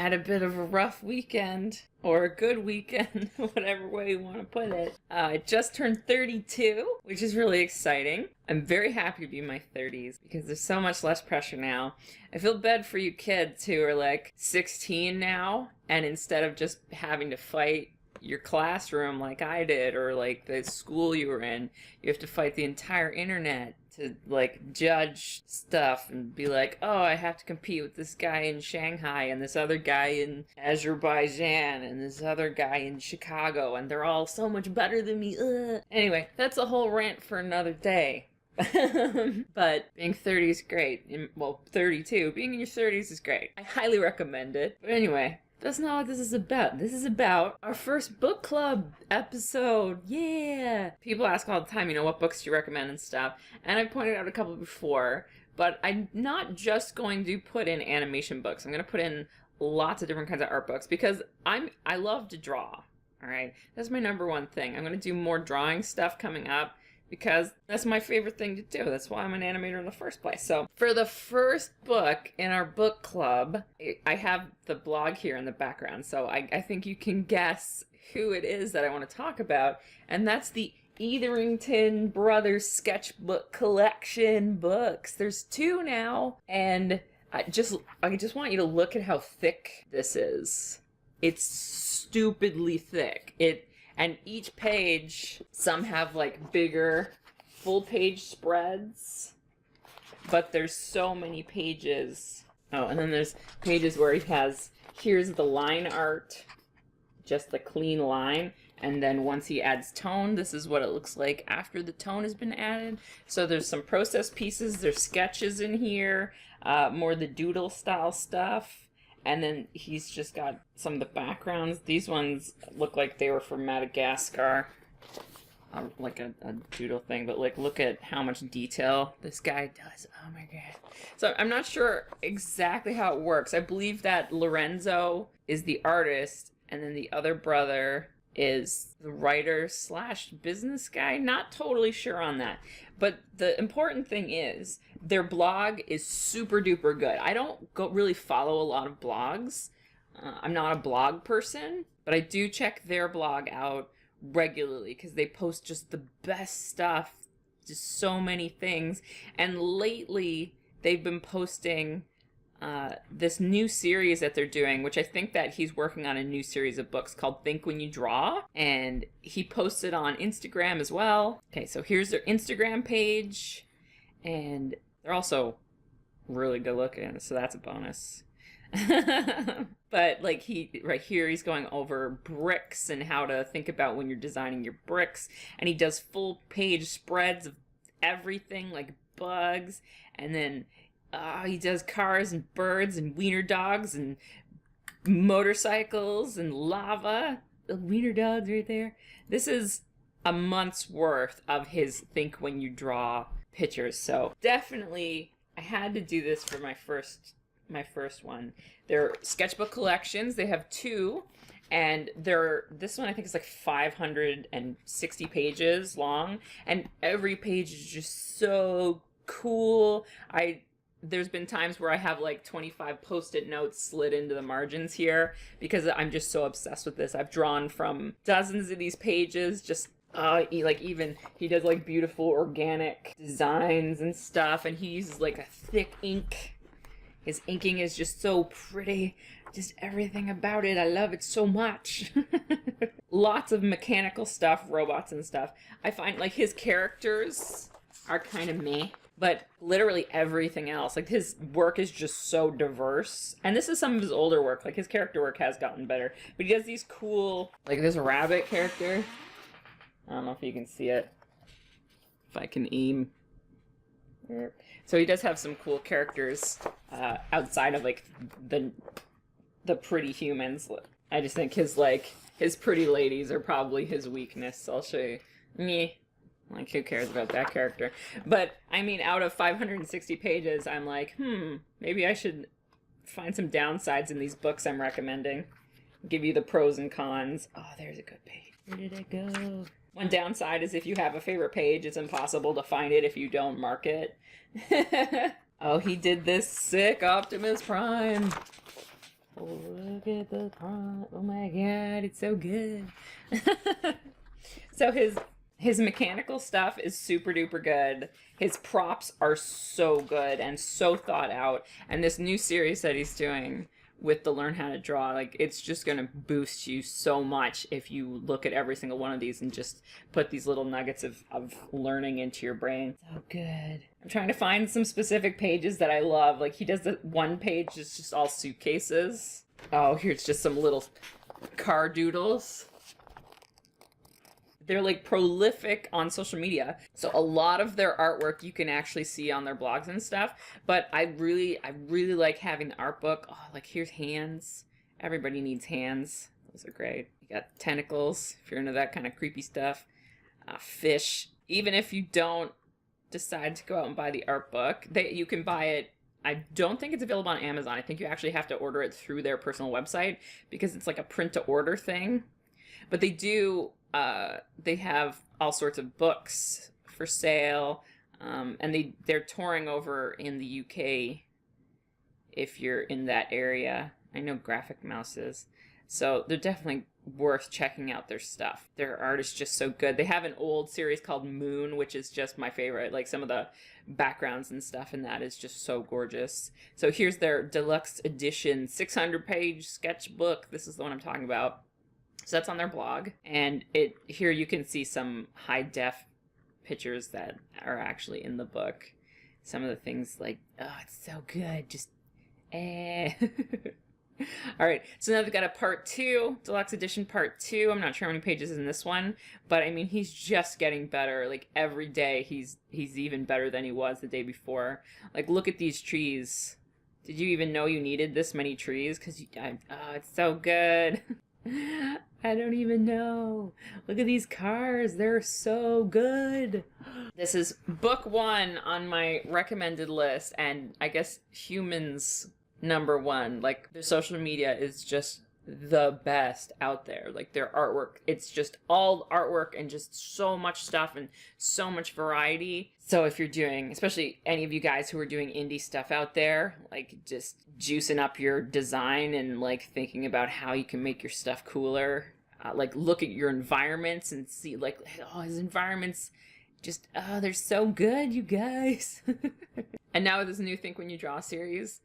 had a bit of a rough weekend, or a good weekend, whatever way you want to put it. I just turned 32, which is really exciting. I'm very happy to be in my 30s because there's so much less pressure now. I feel bad for you kids who are like 16 now, and instead of just having to fight your classroom like I did, or like the school you were in, you have to fight the entire internet to like judge stuff and be like, oh, I have to compete with this guy in Shanghai and this other guy in Azerbaijan and this other guy in Chicago, and they're all so much better than me. Ugh. Anyway, that's a whole rant for another day. But being 30 is great. Well, 32. Being in your 30s is great. I highly recommend it. But anyway, that's not what this is about. This is about our first book club episode. Yeah! People ask all the time, what books do you recommend and stuff. And I pointed out a couple before, but I'm not just going to put in animation books. I'm going to put in lots of different kinds of art books because I love to draw. All right? That's my number one thing. I'm going to do more drawing stuff coming up, because that's my favorite thing to do. That's why I'm an animator in the first place. So for the first book in our book club, I have the blog here in the background. So I think you can guess who it is that I want to talk about. And that's the Etherington Brothers Sketchbook Collection books. There's 2 now. And I just want you to look at how thick this is. It's stupidly thick. And each page, some have like bigger full page spreads, but there's so many pages. Oh, and then there's pages where he has, here's the line art, just the clean line. And then once he adds tone, this is what it looks like after the tone has been added. So there's some process pieces, there's sketches in here, more the doodle style stuff. And then he's just got some of the backgrounds. These ones look like they were from Madagascar. Like a doodle thing. But like, look at how much detail this guy does. Oh my god. So I'm not sure exactly how it works. I believe that Lorenzo is the artist. And then the other brother is the writer slash business guy. Not totally sure on that. But the important thing is their blog is super duper good. I don't really follow a lot of blogs. I'm not a blog person, but I do check their blog out regularly because they post just the best stuff, just so many things. And lately they've been posting this new series that they're doing, which I think that he's working on a new series of books called Think When You Draw, and he posted on Instagram as well. Okay, so here's their Instagram page, and they're also really good looking, so that's a bonus. But like right here, he's going over bricks and how to think about when you're designing your bricks, and he does full page spreads of everything, like bugs, and then he does cars and birds and wiener dogs and motorcycles and lava. The wiener dogs right there. This is a month's worth of his Think When You Draw pictures. So definitely I had to do this for my first one. They're sketchbook collections. They have 2. And this one I think is like 560 pages long. And every page is just so cool. There's been times where I have like 25 post-it notes slid into the margins here because I'm just so obsessed with this. I've drawn from dozens of these pages, just he does like beautiful organic designs and stuff, and he uses like a thick ink. His inking is just so pretty. Just everything about it. I love it so much. Lots of mechanical stuff, robots and stuff. I find like his characters are kind of meh. But literally everything else, like his work is just so diverse. And this is some of his older work, like his character work has gotten better. But he does these cool, like this rabbit character. I don't know if you can see it. If I can aim. So he does have some cool characters outside of like the pretty humans. I just think his pretty ladies are probably his weakness. I'll show you. Meh. Like, who cares about that character? But, I mean, out of 560 pages, I'm like, maybe I should find some downsides in these books I'm recommending. Give you the pros and cons. Oh, there's a good page. Where did it go? One downside is if you have a favorite page, it's impossible to find it if you don't mark it. Oh, he did this sick Optimus Prime. Look at the front. Oh my god, it's so good. So his mechanical stuff is super duper good. His props are so good and so thought out. And this new series that he's doing with the Learn How to Draw, like, it's just going to boost you so much if you look at every single one of these and just put these little nuggets of learning into your brain. So good. I'm trying to find some specific pages that I love. Like, he does the one page that's just all suitcases. Oh, here's just some little car doodles. They're like prolific on social media. So a lot of their artwork you can actually see on their blogs and stuff. But I really like having the art book. Oh, like here's hands. Everybody needs hands. Those are great. You got tentacles, if you're into that kind of creepy stuff. Fish. Even if you don't decide to go out and buy the art book, you can buy it. I don't think it's available on Amazon. I think you actually have to order it through their personal website because it's like a print to order thing. But they do... they have all sorts of books for sale, and they're touring over in the UK if you're in that area. I know Graphic Mouse is. So they're definitely worth checking out their stuff. Their art is just so good. They have an old series called Moon, which is just my favorite. Like some of the backgrounds and stuff in that is just so gorgeous. So here's their deluxe edition 600-page sketchbook. This is the one I'm talking about. So that's on their blog, and here you can see some high-def pictures that are actually in the book. Some of the things like, oh, it's so good, just, All right, so now they've got a part 2, deluxe edition part 2. I'm not sure how many pages in this one, but I mean, he's just getting better. Like every day, he's even better than he was the day before. Like, look at these trees. Did you even know you needed this many trees? Because oh, it's so good. I don't even know. Look at these cars. They're so good. This is book 1 on my recommended list, and I guess humans #1. Like, their social media is just the best out there. Like, their artwork, it's just all artwork and just so much stuff and so much variety. So if you're doing, especially any of you guys who are doing indie stuff out there, like just juicing up your design and like thinking about how you can make your stuff cooler, like look at your environments and see like, oh, his environments just, oh, they're so good, you guys. And now with this new Think When You Draw series,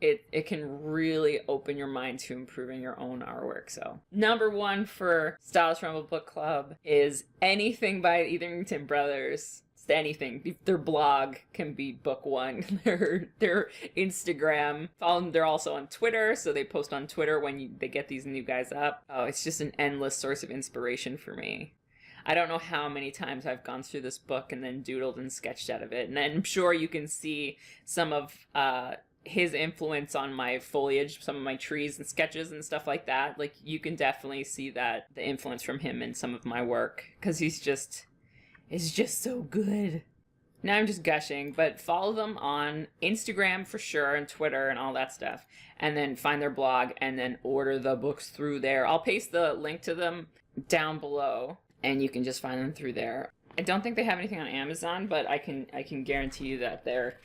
it can really open your mind to improving your own artwork. So #1 for Stylish Rumble Book Club is anything by Etherington Brothers. It's anything. Their blog can be book 1. Their Instagram. Follow them. They're also on Twitter, so they post on Twitter when they get these new guys up. Oh, it's just an endless source of inspiration for me. I don't know how many times I've gone through this book and then doodled and sketched out of it. And I'm sure you can see some of his influence on my foliage, some of my trees and sketches and stuff like that. Like, you can definitely see that, the influence from him in some of my work, because it's just so good. Now I'm just gushing, but follow them on Instagram for sure, and Twitter and all that stuff, and then find their blog and then order the books through there. I'll paste the link to them down below, and you can just find them through there. I don't think they have anything on Amazon, but I can guarantee you that they're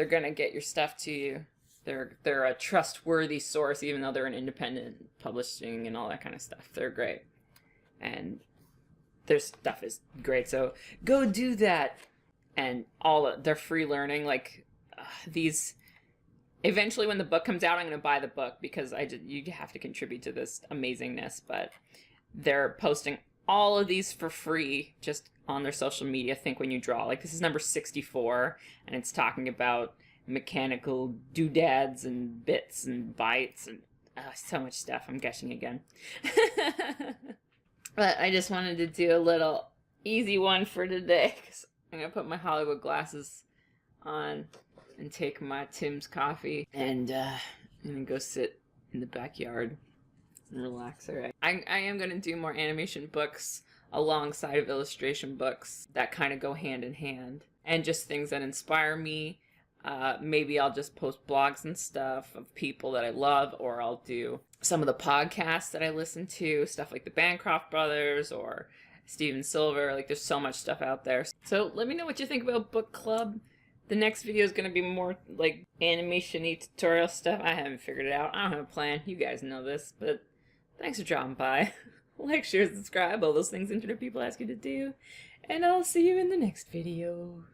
gonna get your stuff to you. They're a trustworthy source, even though they're an independent publishing and all that kind of stuff. They're great, and their stuff is great. So go do that, and they're free learning. Like these. Eventually, when the book comes out, I'm gonna buy the book because you have to contribute to this amazingness. But they're posting all of these for free just on their social media. Think When You Draw. Like, this is number 64, and it's talking about mechanical doodads and bits and bytes and so much stuff. I'm gushing again. But I just wanted to do a little easy one for today, because I'm going to put my Hollywood glasses on and take my Tim's coffee, and I'm going to go sit in the backyard and relax. All right. I am going to do more animation books alongside of illustration books that kind of go hand in hand, and just things that inspire me. Maybe I'll just post blogs and stuff of people that I love, or I'll do some of the podcasts that I listen to, stuff like the Bancroft Brothers or Steven Silver. Like, there's so much stuff out there. So let me know what you think about book club. The next video is going to be more like animation-y tutorial stuff. I haven't figured it out. I don't have a plan. You guys know this, but thanks for dropping by. Like, share, subscribe, all those things internet people ask you to do. And I'll see you in the next video.